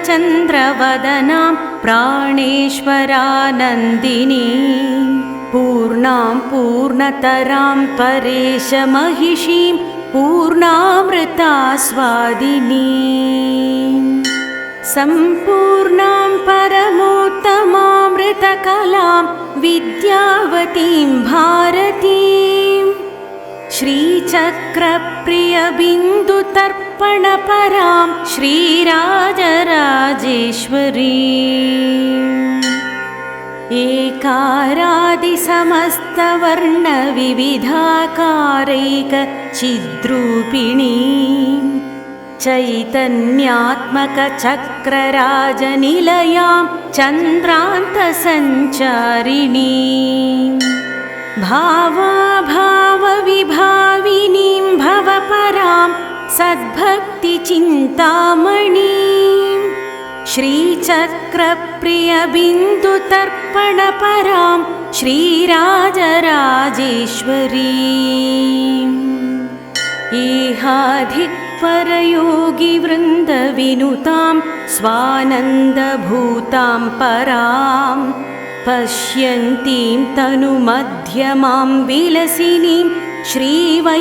पूर्णचन्द्रवदनां प्राणेश्वरानन्दिनी पूर्णां पूर्णतरां परेशमहिषीं पूर्णामृतास्वादिनी सम्पूर्णां परमोत्तमामृतकलां विद्यावतीं भारतीं श्रीचक्रप्रियबिन्दुतर्पणपरां श्रीराजराजेश्वरीम् एकारादिसमस्तवर्णविविधाकारैकचिद्रूपिणीं चैतन्यात्मकचक्रराजनिलयां चन्द्रान्तसञ्चारिणीं भावाभावविभाविनीं भवपरां सद्भक्तिचिन्तामणीं श्रीचक्रप्रियबिन्दुतर्पणपरां श्रीराजराजेश्वरीम् इहाधिक्परयोगिवृन्दविनुतां स्वानन्दभूतां परां पश्यन्तीं तनुमध्यमां विलसिनीं श्रीवैखरीरूपिणीम्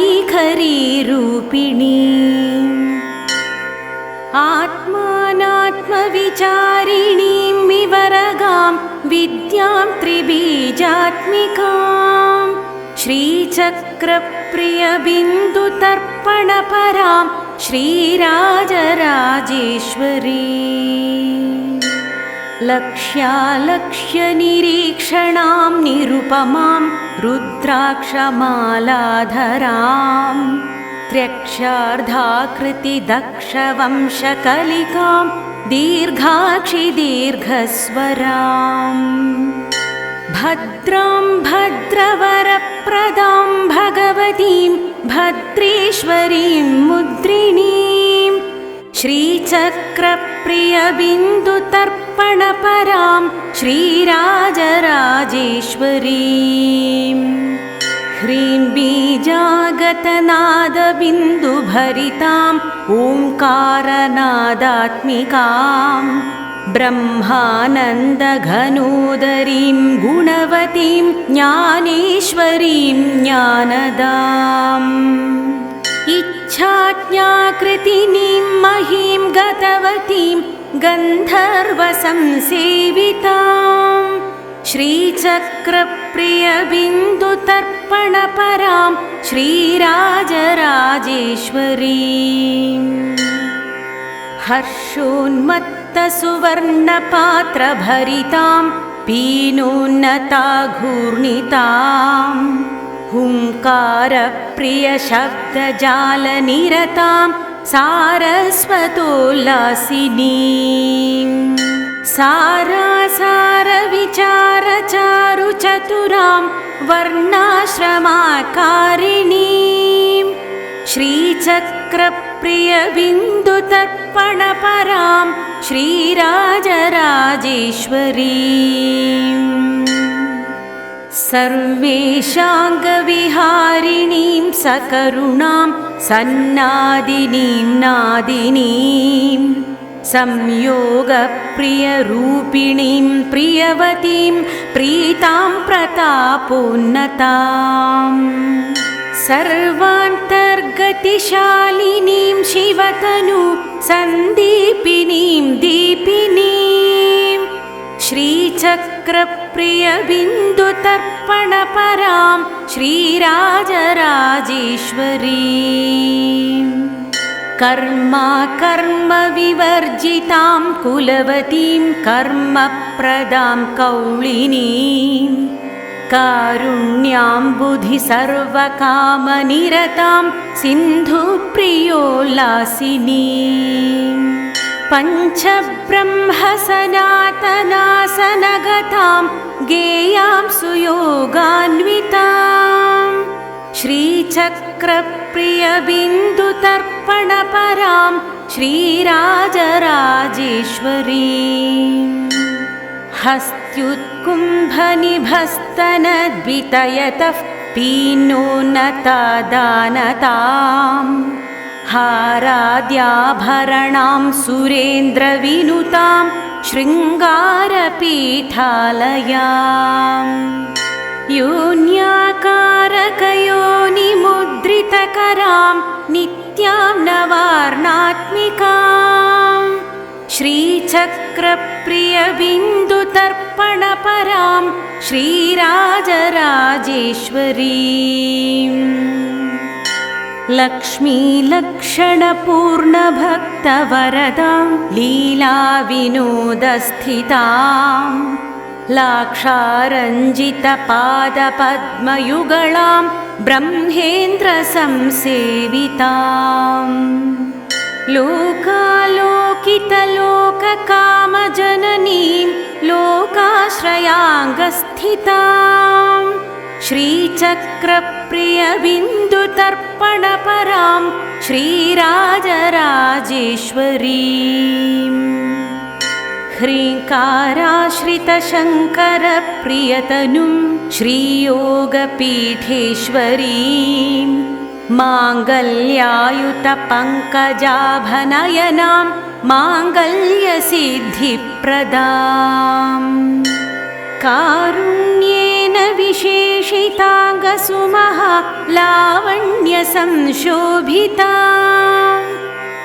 आत्मानात्मविचारिणीं विवरगां विद्यां त्रिबीजात्मिकां श्रीचक्रप्रियबिन्दुतर्पणपरां श्रीराजराजेश्वरीम् लक्ष्यालक्ष्यनिरीक्षणां निरुपमां रुद्राक्षमालाधरां त्र्यक्षार्धाकृतिदक्षवंशकलिकां दीर्घाक्षिदीर्घस्वरां भद्रां भद्रवरप्रदां भगवतीं भद्रेश्वरीं मुद्रिणीं श्रीचक्रप्रियबिन्दुतर्पणपरां श्रीराजराजेश्वरीम् ह्रीं बीजागतनादबिन्दुभरितां ओङ्कारनादात्मिकां ब्रह्मानन्दघनोदरीं गुणवतीं ज्ञानेश्वरीं ज्ञानदाम् इच्छाज्ञाकृतिनीं महीं गतवतीं गन्धर्वसंसेवितां श्रीचक्रप्रियबिन्दुतर्पणपरां श्रीराजराजेश्वरीम् हर्षोन्मत्तसुवर्णपात्रभरितां पीनोन्नताघूर्णितां हुङ्कारप्रियशब्दजालनिरतां सारस्वतोल्लासिनीं सारासारविचारचारुचतुरां वर्णाश्रमाकारिणीं श्रीचक्रप्रियबिन्दुतर्पणपरां श्रीराजराजेश्वरीम् सर्वेशाङ्गविहारिणीं सकरुणां सन्नादिनीं नादिनीं संयोगप्रियरूपिणीं प्रियवतीं प्रीतां प्रतापोन्नताम् सर्वान्तर्गतिशालिनीं शिवतनु सन्दीपिनीं दीपिनीं श्रीचक्रप्रियबिन्दुतर्पणपरां श्रीराजराजेश्वरीम् कर्मविवर्जितां कुलवतीं कर्मप्रदां कौलिनीं कारुण्याम्बुधि सर्वकामनिरतां सिन्धुप्रियोल्लासिनीं पञ्चब्रह्मसनातनासनगतां गेयां सुयोगान्वितां श्रीचक्रप्रियबिन्दुतर्पणपरां श्रीराजराजेश्वरीम् हस्त्युत्कुम्भनिभस्तनद्वितयतः पीनोन्नतादानतां हाराद्याभरणां सुरेन्द्रविनुतां शृङ्गारपीठालयाम् योन्याकारकयोनिमुद्रितकरां नित्यां नवार्णात्मिकां श्रीचक्रप्रियबिन्दुतर्पणपरां श्रीराजराजेश्वरीम् लक्ष्मीलक्षणपूर्णभक्तवरदां लीलाविनोदस्थितां लाक्षारञ्जितपादपद्मयुगळां ब्रह्मेन्द्रसंसेवितां लोकालोकितलोककामजननीं लोकाश्रयाङ्गस्थितां श्रीचक्रप्रियबिन्दुतर्पणपरां श्रीराजराजेश्वरीम् ह्रीङ्काराश्रितशङ्करप्रियतनुं श्रीयोगपीठेश्वरीं माङ्गल्यायुतपङ्कजाभनयनां माङ्गल्यसिद्धिप्रदाम् कारुण्येन विशेषिताङ्गसुमः लावण्यसंशोभितां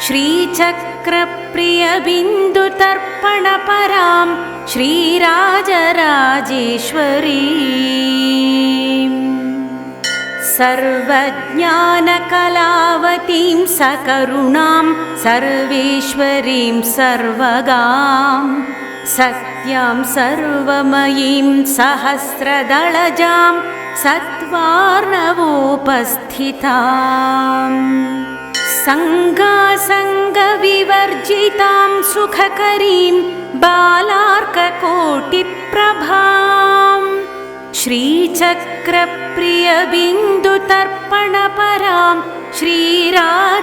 श्रीचक्रप्रियबिन्दुतर्पणपरां श्रीराजराजेश्वरीम् सर्वज्ञानकलावतीं सकरुणां सर्वेश्वरीं सर्वगां सत्यां सर्वमयीं सहस्रदलजां सत्त्वार्णवोपस्थिताम् सङ्गासङ्गविवर्जितां सुखकरीं बालार्ककोटिप्रभां श्रीचक्रप्रियबिन्दुतर्पणपरां श्रीराजराजेश्वरीम्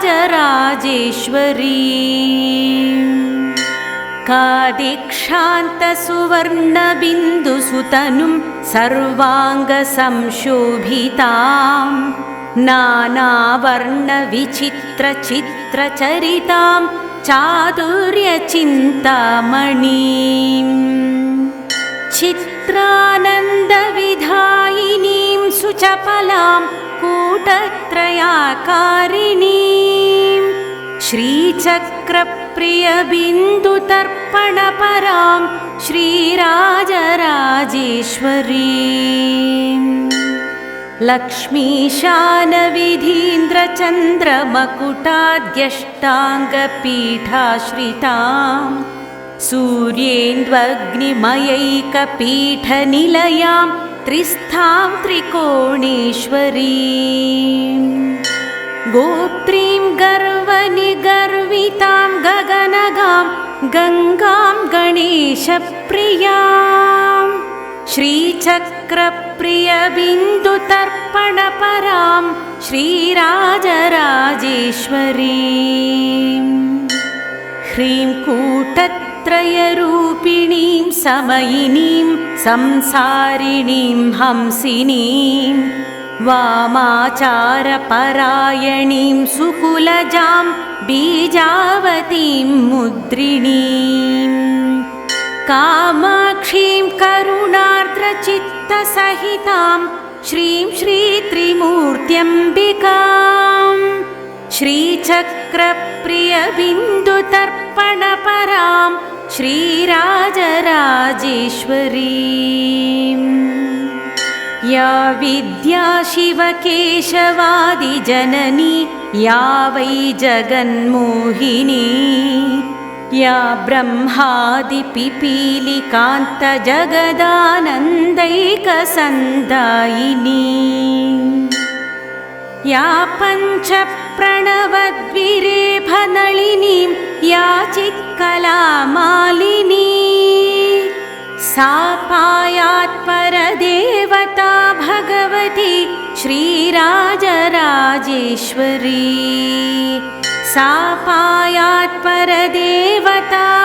कादिक्षान्तसुवर्णबिन्दुसुतनुं सर्वाङ्गसंशोभितां नानावर्णविचित्रचित्रचरितां चातुर्यचिन्तामणिं चित्रानन्दविधायिनीं सुचपलां कूटत्रयाकारिणीं श्रीचक्रप्रियबिन्दुतर्पणपरां श्रीराजराजेश्वरीम् लक्ष्मीशानविधीन्द्रचन्द्रमकुटाद्यष्टाङ्गपीठाश्रितां सूर्येन्द्वग्निमयैकपीठनिलयां त्रिस्थां त्रिकोणेश्वरीं गोत्रीं गर्वनिगर्वितां गगनगां गङ्गां गणेशप्रियां श्रीचक्रप्रियबिन्दुतर्पणपरां श्रीराजराजेश्वरीम् ह्रीं कूटत्रयरूपिणीं समयिनीं संसारिणीं हंसिनीं वामाचारपरायणीं सुकुलजां बीजावतीं मुद्रिणीं कामाक्षीं करुणार्द्रचित्तसहितां श्रीं श्रीत्रिमूर्त्यम्बिकां श्रीचक्रप्रियबिन्दुतर्पणपरां श्रीराजराजेश्वरीम् या विद्या शिवकेशवादिजननी या वै जगन्मोहिनी या ब्रह्मादिपिपीलिकान्तजगदानन्दैकसन्दायिनी या पञ्चप्रणवद्विरेफनलिनीं या चित्कलामालिनी सा पायात्परदेवता भगवती श्रीराजराजेश्वरी सा पायात्परदेवता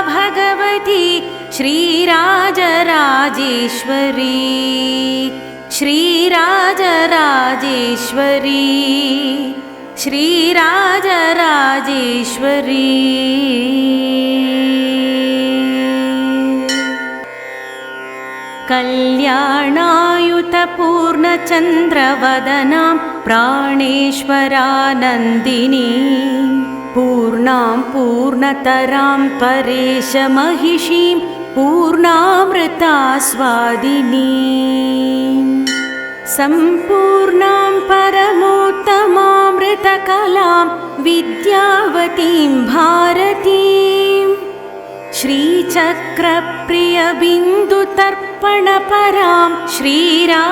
भगवती श्रीराजराजेश्वरी श्रीराजराजेश्वरी श्रीराजराजेश्वरी कल्याणायुतपूर्णचन्द्रवदनां प्राणेश्वरानन्दिनी पूर्णां पूर्णतरां परेशमहिषीं पूर्णामृतास्वादिनी सम्पूर्णां परमोत्तमामृतकलां विद्यावतीं भारतीं श्रीचक्रप्रियबिन्दुतर्पणपरां श्रीराजराजेश्वरी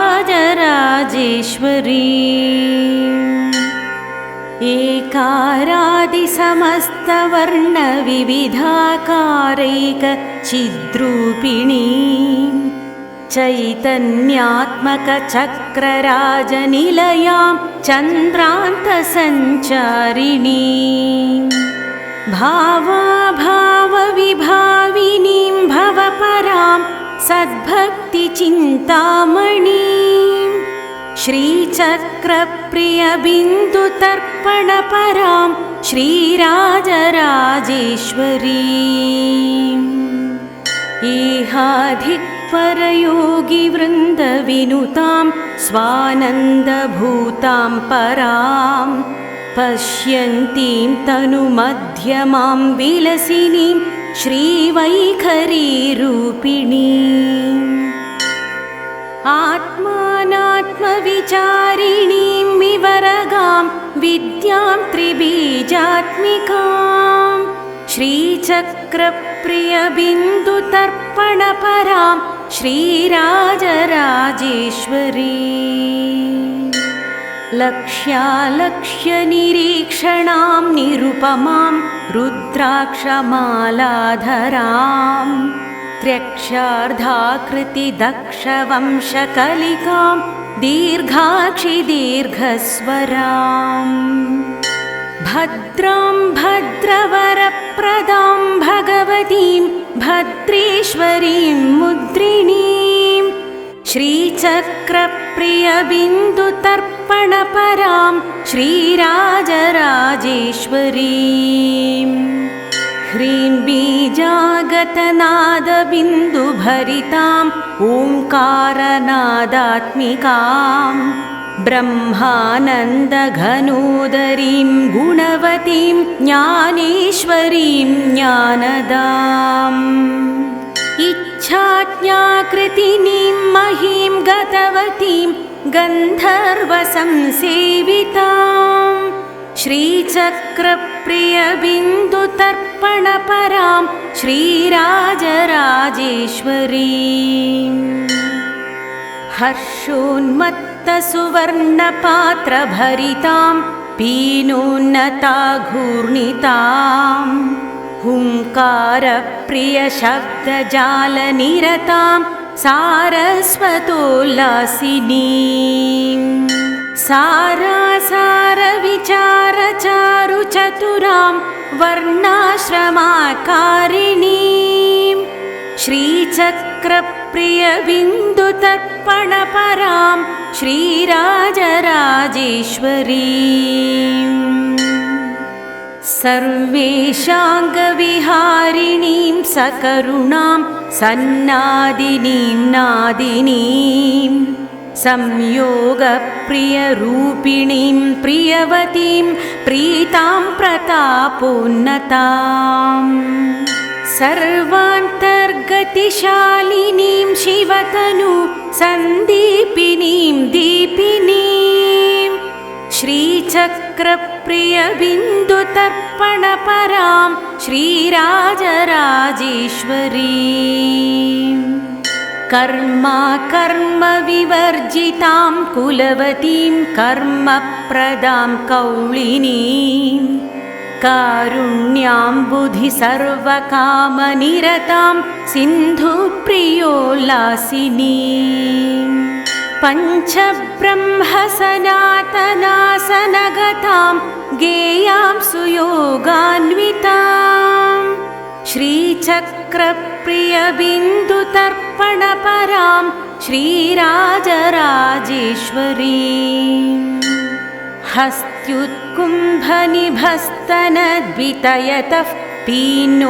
एकारादिसमस्तवर्णविविधाकारैकचिद्रूपिणीं चैतन्यात्मकचक्रराजनिलयां चन्द्रान्तसञ्चारिणीं भावाभावविभाविनीं भवपरां सद्भक्तिचिन्तामणीं श्रीचक्रप्रियबिन्दुतर्पणपरां श्रीराजराजेश्वरीम् इहाधिक्परयोगिवृन्दविनुतां स्वानन्दभूतां परां पश्यन्तीं तनुमध्यमां विलसिनीं श्रीवैखरीरूपिणीम् आत्मानात्मविचारिणीं विवरगां विद्यां त्रिबीजात्मिकां श्रीचक्रप्रियबिन्दुतर्पणपरां श्रीराजराजेश्वरी लक्ष्यालक्ष्यनिरीक्षणां निरुपमां रुद्राक्षमालाधरां त्र्यक्षार्धाकृतिदक्षवंशकलिकां दीर्घाक्षिदीर्घस्वरां भद्रां भद्रवरप्रदां भगवतीं भद्रेश्वरीं मुद्रिणीं श्रीचक्रप्रियबिन्दुतर्पणपरां श्रीराजराजेश्वरीम् ह्रीं बीजागतनादबिन्दुभरिताम् ओङ्कारनादात्मिकां ब्रह्मानन्दघनोदरीं गुणवतीं ज्ञानेश्वरीं ज्ञानदाम् इच्छाज्ञाकृतिनीं महीं गतवतीं गन्धर्वसंसेवितां श्रीचक्रप्रियबिन्दुतर्पणपरां श्रीराजराजेश्वरीम् हर्षोन्मत्तसुवर्णपात्रभरितां पीनोन्नताघूर्णितां हुङ्कारप्रियशब्दजालनिरतां सारस्वतोल्लासिनीं सारासारविचारचारुचतुरां वर्णाश्रमाकारिणीं श्रीचक्रप्रियबिन्दुतर्पणपरां श्रीराजराजेश्वरीम् सर्वेशाङ्गविहारिणीं सकरुणां सन्नादिनीं नादिनीं संयोगप्रियरूपिणीं प्रियवतीं प्रीतां प्रतापोन्नतां सर्वान्तर्गतिशालिनीं शिवतनु सन्दीपिनीं दीपिनीं श्रीचक्रप्रियबिन्दुतर्पणपरां श्रीराजराजेश्वरीम् कर्मविवर्जितां कुलवतीं कर्मप्रदां कौलिनीं कारुण्याम्बुधि सर्वकामनिरतां सिन्धुप्रियोल्लासिनीं पञ्चब्रह्मसनातनासनगतां गेयां सुयोगान्वितां श्रीचक्रप्रियबिन्दुतर्पणपरां श्रीराजराजेश्वरीम् हस्त्युत्कुम्भनिभस्तनद्वितयतः पीनोन्नतादानताम्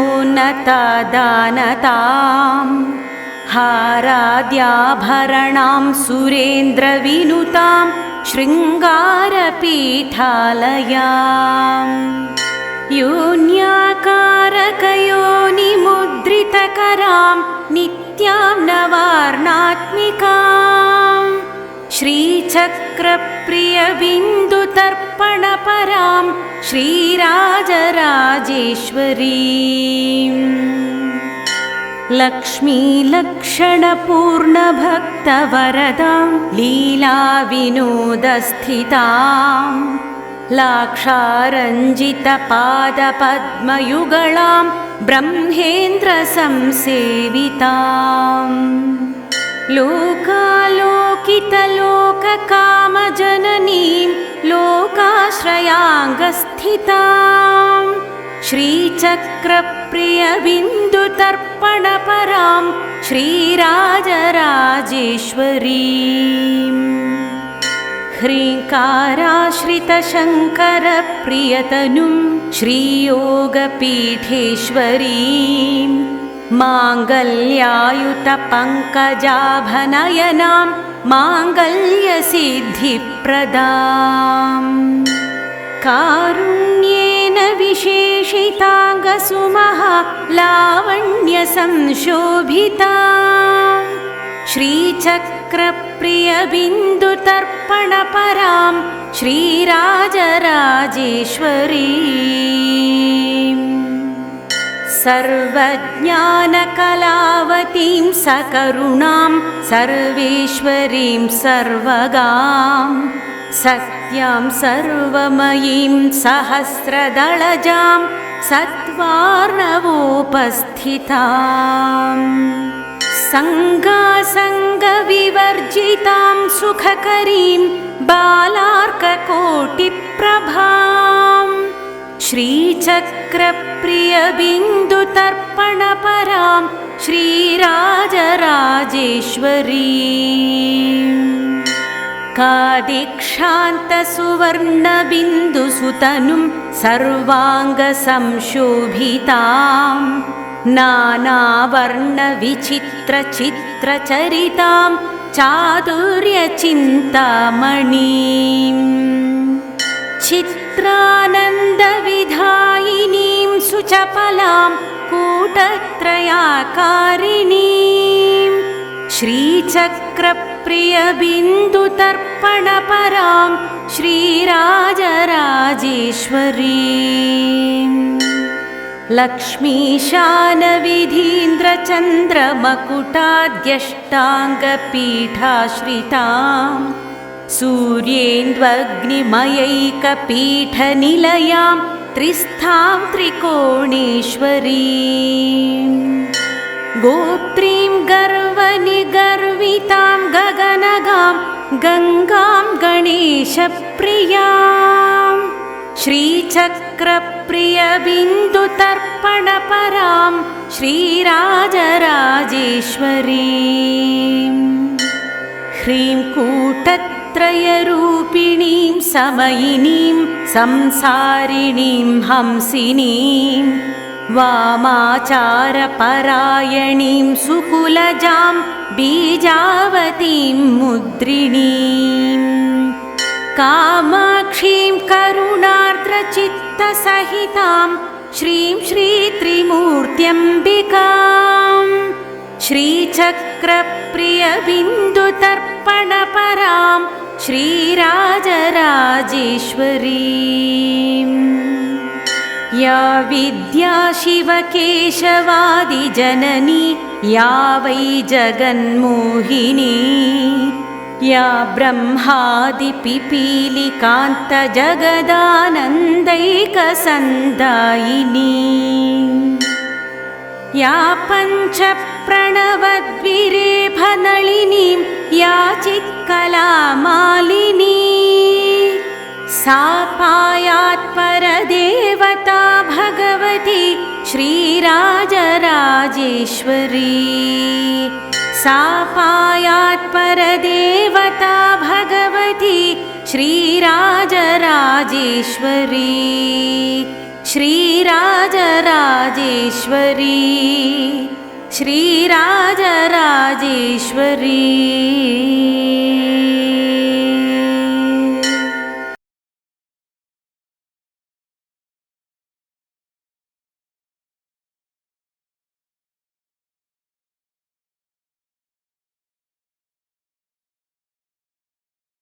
हाराद्याभरणां सुरेन्द्रविनुतां शृङ्गारपीठालयाम् योन्याकारकयोनिमुद्रितकरां नित्यां नवार्णात्मिकां श्रीचक्रप्रियबिन्दुतर्पणपरां श्रीराजराजेश्वरीम् लक्ष्मीलक्षणपूर्णभक्तवरदां लीलाविनोदस्थितां लाक्षारञ्जितपादपद्मयुगळां ब्रह्मेन्द्रसंसेविताम् लोकालोकितलोककामजननीं लोकाश्रयाङ्गस्थितां श्रीचक्रप्रियबिन्दुतर्पणपरां श्रीराजराजेश्वरीम् ह्रीङ्काराश्रितशङ्करप्रियतनुं श्रीयोगपीठेश्वरीं माङ्गल्यायुतपङ्कजाभनयनां माङ्गल्यसिद्धिप्रदाम् कारुण्येन विशेषिताङ्गसुमहा लावण्यसंशोभिता श्रीचक्रप्रियबिन्दुतर्पणपरां श्रीराजराजेश्वरीम् सर्वज्ञानकलावतीं सकरुणां सर्वेश्वरीं सर्वगां सत्यां सर्वमयीं सहस्रदलजां सत्त्वार्णवोपस्थिताम् सङ्गासङ्गविवर्जितां सुखकरीं बालार्ककोटिप्रभां श्रीचक्रप्रियबिन्दुतर्पणपरां श्रीराजराजेश्वरीम् कादिक्षान्तसुवर्णबिन्दुसुतनुं सर्वाङ्गसंशोभितां नानावर्णविचित्रचित्रचरितां चातुर्यचिन्तामणिम् चित्रानन्दविधायिनीं सुचपलां कूटत्रयाकारिणीं श्रीचक्रप्रियबिन्दुतर्पणपरां श्रीराजराजेश्वरीम् लक्ष्मीशानविधीन्द्रचन्द्रमकुटाद्यष्टाङ्गपीठाश्रितां सूर्येन्द्वग्निमयैकपीठनिलयां त्रिस्थां त्रिकोणेश्वरीं गोत्रीं गर्वनिगर्वितां गगनगां गङ्गां गणेशप्रियां श्रीचक्रप्रियबिन्दुतर्पणपरां श्रीराजराजेश्वरीम् ह्रीं कूटत्रयरूपिणीं समयिनीं संसारिणीं हंसिनीं वामाचारपरायणीं सुकुलजां बीजावतीं मुद्रिणीं कामाक्षीं करुणार्द्रचित्तसहितां श्रीं श्रीत्रिमूर्त्यम्बिकां श्रीचक्रप्रियबिन्दुतर्पणपरां श्रीराजराजेश्वरीम् या विद्या शिवकेशवादिजननी या वै जगन्मोहिनी या ब्रह्मादिपिपीलिकान्तजगदानन्दैकसन्दायिनी या पञ्चप्रणवद्विरेफनलिनीं या चित्कलामालिनी सा पायात्परदेवता भगवती श्रीराजराजेश्वरी सा पायात्परदेवता भगवती श्रीराजराजेश्वरी श्रीराजराजेश्वरी श्रीराजराजेश्वरी।